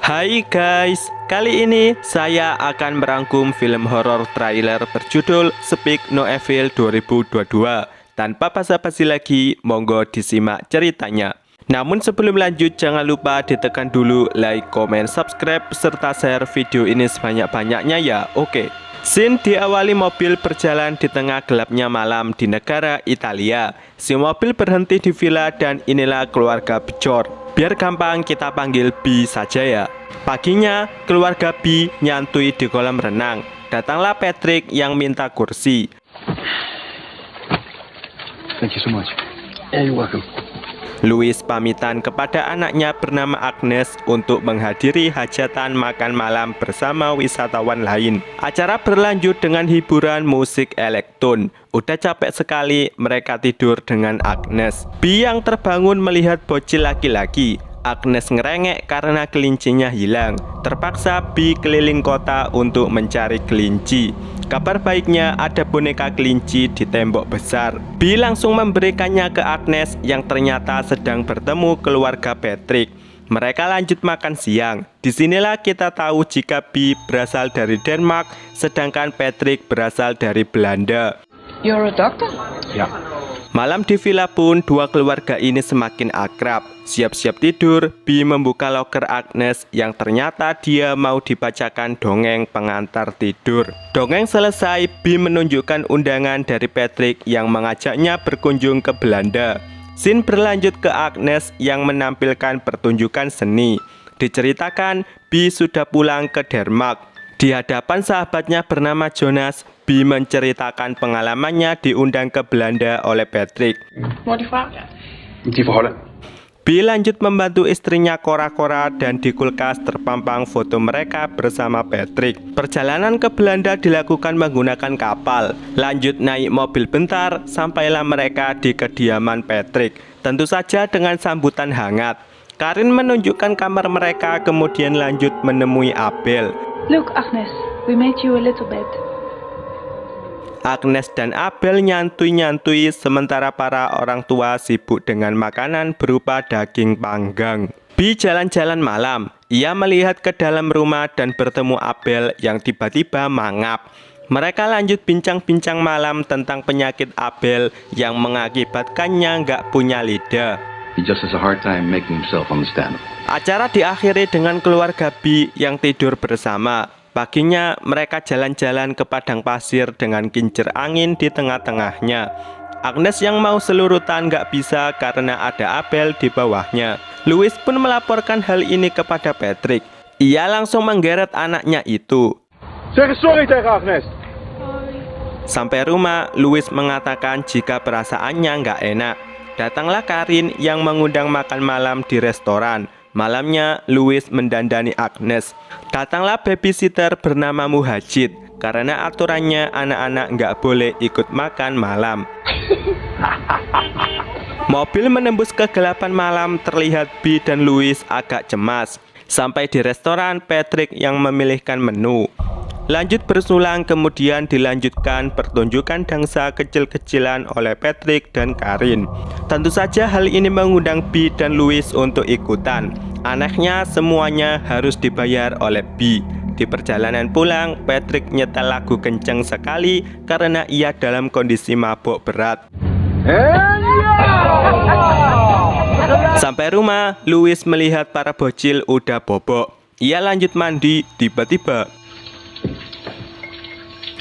Hai guys, kali ini saya akan merangkum film horor trailer berjudul Speak No Evil 2022. Tanpa basa-basi lagi, monggo disimak ceritanya. Namun sebelum lanjut, jangan lupa ditekan dulu like, comment, subscribe, serta share video ini sebanyak-banyaknya ya. Oke. Scene diawali mobil berjalan di tengah gelapnya malam di negara Italia. Si mobil berhenti di villa dan inilah keluarga Bjorn. Biar gampang kita panggil B saja ya. Paginya, keluarga B nyantui di kolam renang. Datanglah Patrick yang minta kursi. Thank you so much. Yeah, you're welcome. Louis pamitan kepada anaknya bernama Agnes untuk menghadiri hajatan makan malam bersama wisatawan lain. Acara berlanjut dengan hiburan musik elektron. Udah capek sekali, mereka tidur dengan Agnes. B yang terbangun melihat bocil laki-laki. Agnes ngerengek karena kelincinya hilang. Terpaksa B keliling kota untuk mencari kelinci. Kabar baiknya ada boneka kelinci di tembok besar. B langsung memberikannya ke Agnes yang ternyata sedang bertemu keluarga Patrick. Mereka lanjut makan siang. Disinilah kita tahu jika B berasal dari Denmark, sedangkan Patrick berasal dari Belanda. You're a doctor? Yeah. Malam di villa pun dua keluarga ini semakin akrab. Siap-siap tidur, B membuka loker Agnes yang ternyata dia mau dibacakan dongeng pengantar tidur. Dongeng selesai, B menunjukkan undangan dari Patrick yang mengajaknya berkunjung ke Belanda. Scene berlanjut ke Agnes yang menampilkan pertunjukan seni. Diceritakan B sudah pulang ke Denmark. Di hadapan sahabatnya bernama Jonas, B menceritakan pengalamannya diundang ke Belanda oleh Patrick. Hvor er de fra? De er fra Holland. B lanjut membantu istrinya kora-kora dan di kulkas terpampang foto mereka bersama Patrick. Perjalanan ke Belanda dilakukan menggunakan kapal. Lanjut naik mobil bentar, sampailah mereka di kediaman Patrick. Tentu saja dengan sambutan hangat. Karin menunjukkan kamar mereka, kemudian lanjut menemui Abel. Look, Agnes, we made you a little bed. Agnes dan Abel nyantui-nyantui sementara para orang tua sibuk dengan makanan berupa daging panggang. B jalan-jalan malam. Ia melihat ke dalam rumah dan bertemu Abel yang tiba-tiba mangap. Mereka lanjut bincang-bincang malam tentang penyakit Abel yang mengakibatkannya nggak punya lidah. He just has a hard time making himself understandable. Acara diakhiri dengan keluarga B yang tidur bersama. Paginya mereka jalan-jalan ke padang pasir dengan kincir angin di tengah-tengahnya. Agnes yang mau selurutan nggak bisa karena ada Abel di bawahnya. Louis pun melaporkan hal ini kepada Patrick. Ia langsung menggeret anaknya itu. Zeg sorry tegen Agnes. Sampai rumah, Louis mengatakan jika perasaannya nggak enak. Datanglah Karin yang mengundang makan malam di restoran. Malamnya, Louis mendandani Agnes. Datanglah babysitter bernama Muhajid. Karena aturannya anak-anak nggak boleh ikut makan malam. Mobil menembus kegelapan malam, terlihat B dan Louis agak cemas. Sampai di restoran, Patrick yang memilihkan menu. Lanjut bersulang, kemudian dilanjutkan pertunjukan dansa kecil-kecilan oleh Patrick dan Karin. Tentu saja hal ini mengundang B dan Louis untuk ikutan. Anehnya semuanya harus dibayar oleh B. Di perjalanan pulang, Patrick nyetel lagu kenceng sekali karena ia dalam kondisi mabuk berat. Sampai rumah, Louis melihat para bocil udah bobok. Ia lanjut mandi, tiba-tiba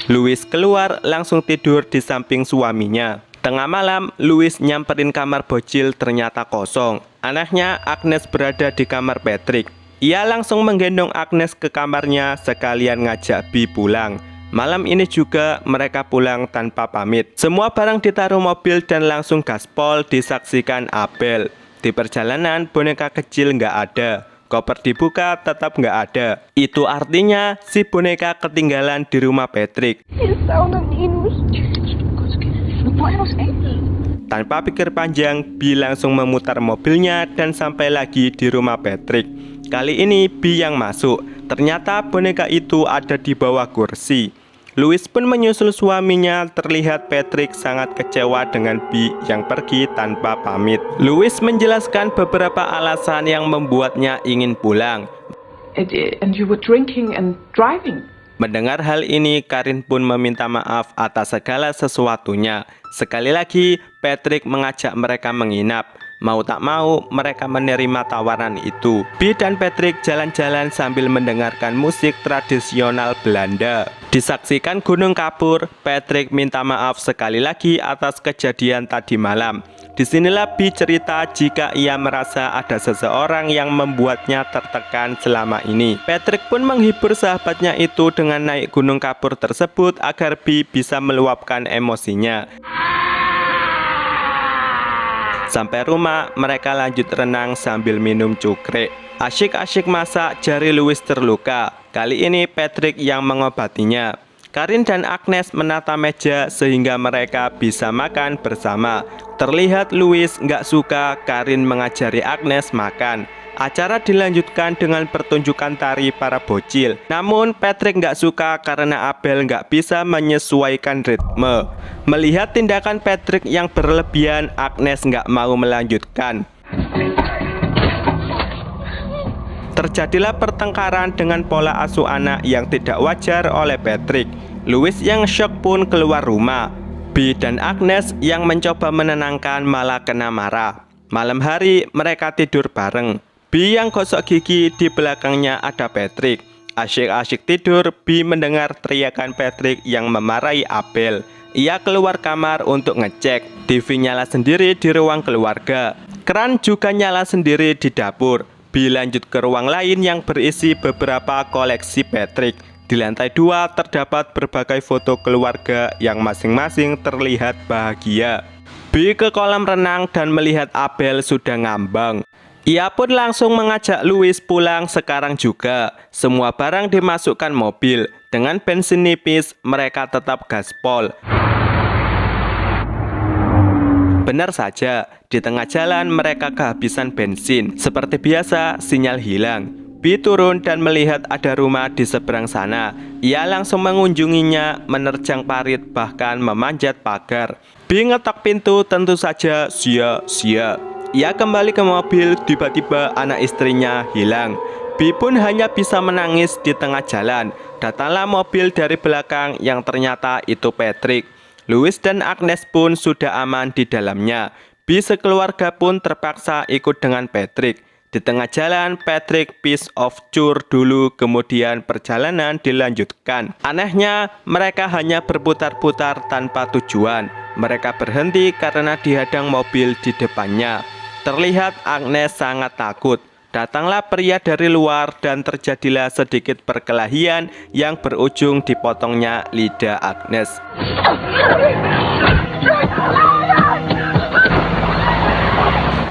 Louis keluar langsung tidur di samping suaminya. Tengah malam, Louis nyamperin kamar bocil ternyata kosong. Anehnya, Agnes berada di kamar Patrick. Ia langsung menggendong Agnes ke kamarnya sekalian ngajak B pulang. Malam ini juga mereka pulang tanpa pamit. Semua barang ditaruh mobil dan langsung gaspol disaksikan Abel. Di perjalanan, boneka kecil nggak ada. Koper dibuka tetap nggak ada. Itu artinya si boneka ketinggalan di rumah Patrick. Tanpa pikir panjang, B langsung memutar mobilnya dan sampai lagi di rumah Patrick. Kali ini B yang masuk. Ternyata boneka itu ada di bawah kursi. Louis pun menyusul suaminya. Terlihat Patrick sangat kecewa dengan B yang pergi tanpa pamit. Louis menjelaskan beberapa alasan yang membuatnya ingin pulang. And you were drinking and driving. Mendengar hal ini, Karin pun meminta maaf atas segala sesuatunya. Sekali lagi, Patrick mengajak mereka menginap. Mau tak mau, mereka menerima tawaran itu. Bee dan Patrick jalan-jalan sambil mendengarkan musik tradisional Belanda. Disaksikan gunung kapur, Patrick minta maaf sekali lagi atas kejadian tadi malam. Disinilah Bee cerita jika ia merasa ada seseorang yang membuatnya tertekan selama ini. Patrick pun menghibur sahabatnya itu dengan naik gunung kapur tersebut agar Bee bisa meluapkan emosinya. Sampai rumah, mereka lanjut renang sambil minum cukre. Asyik-asyik masak, jari Louis terluka. Kali ini Patrick yang mengobatinya. Karin dan Agnes menata meja sehingga mereka bisa makan bersama. Terlihat Louis nggak suka Karin mengajari Agnes makan. Acara dilanjutkan dengan pertunjukan tari para bocil. Namun Patrick nggak suka karena Abel nggak bisa menyesuaikan ritme. Melihat tindakan Patrick yang berlebihan, Agnes nggak mau melanjutkan. Terjadilah pertengkaran dengan pola asuh anak yang tidak wajar oleh Patrick. Louis yang syok pun keluar rumah. Bee dan Agnes yang mencoba menenangkan malah kena marah. Malam hari mereka tidur bareng. Bee yang gosok gigi, di belakangnya ada Patrick. Asyik-asyik tidur, Bee mendengar teriakan Patrick yang memarahi Abel. Ia keluar kamar untuk ngecek. TV nyala sendiri di ruang keluarga. Keran juga nyala sendiri di dapur. Bee lanjut ke ruang lain yang berisi beberapa koleksi Patrick. Di lantai 2 terdapat berbagai foto keluarga yang masing-masing terlihat bahagia. Bee ke kolam renang dan melihat Abel sudah ngambang. Ia pun langsung mengajak Louis pulang sekarang juga. Semua barang dimasukkan mobil. Dengan bensin nipis, mereka tetap gaspol. Benar saja, di tengah jalan mereka kehabisan bensin. Seperti biasa, sinyal hilang. Bee turun dan melihat ada rumah di seberang sana. Ia langsung mengunjunginya, menerjang parit, bahkan memanjat pagar. Bee ngetok pintu, tentu saja sia-sia. Ia kembali ke mobil, tiba-tiba anak istrinya hilang. Bee pun hanya bisa menangis di tengah jalan. Datanglah mobil dari belakang yang ternyata itu Patrick. Louis dan Agnes pun sudah aman di dalamnya. Bee sekeluarga pun terpaksa ikut dengan Patrick. Di tengah jalan, Patrick piece of cure dulu, kemudian perjalanan dilanjutkan. Anehnya, mereka hanya berputar-putar tanpa tujuan. Mereka berhenti karena dihadang mobil di depannya. Terlihat Agnes sangat takut. Datanglah pria dari luar dan terjadilah sedikit perkelahian yang berujung dipotongnya lidah Agnes.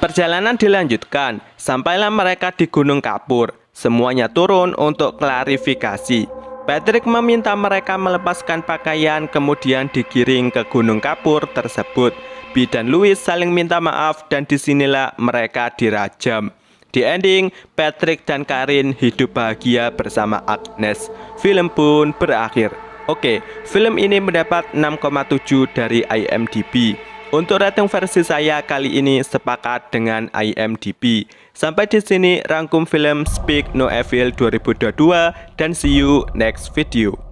Perjalanan dilanjutkan, sampailah mereka di Gunung Kapur. Semuanya turun untuk klarifikasi. Patrick meminta mereka melepaskan pakaian, kemudian digiring ke Gunung Kapur tersebut. Bee dan Louis saling minta maaf dan disinilah mereka dirajam. Di ending, Patrick dan Karin hidup bahagia bersama Agnes. Film pun berakhir. Oke, film ini mendapat 6,7 dari IMDb. Untuk rating versi saya kali ini sepakat dengan IMDb. Sampai di sini rangkum film Speak No Evil 2022 dan see you next video.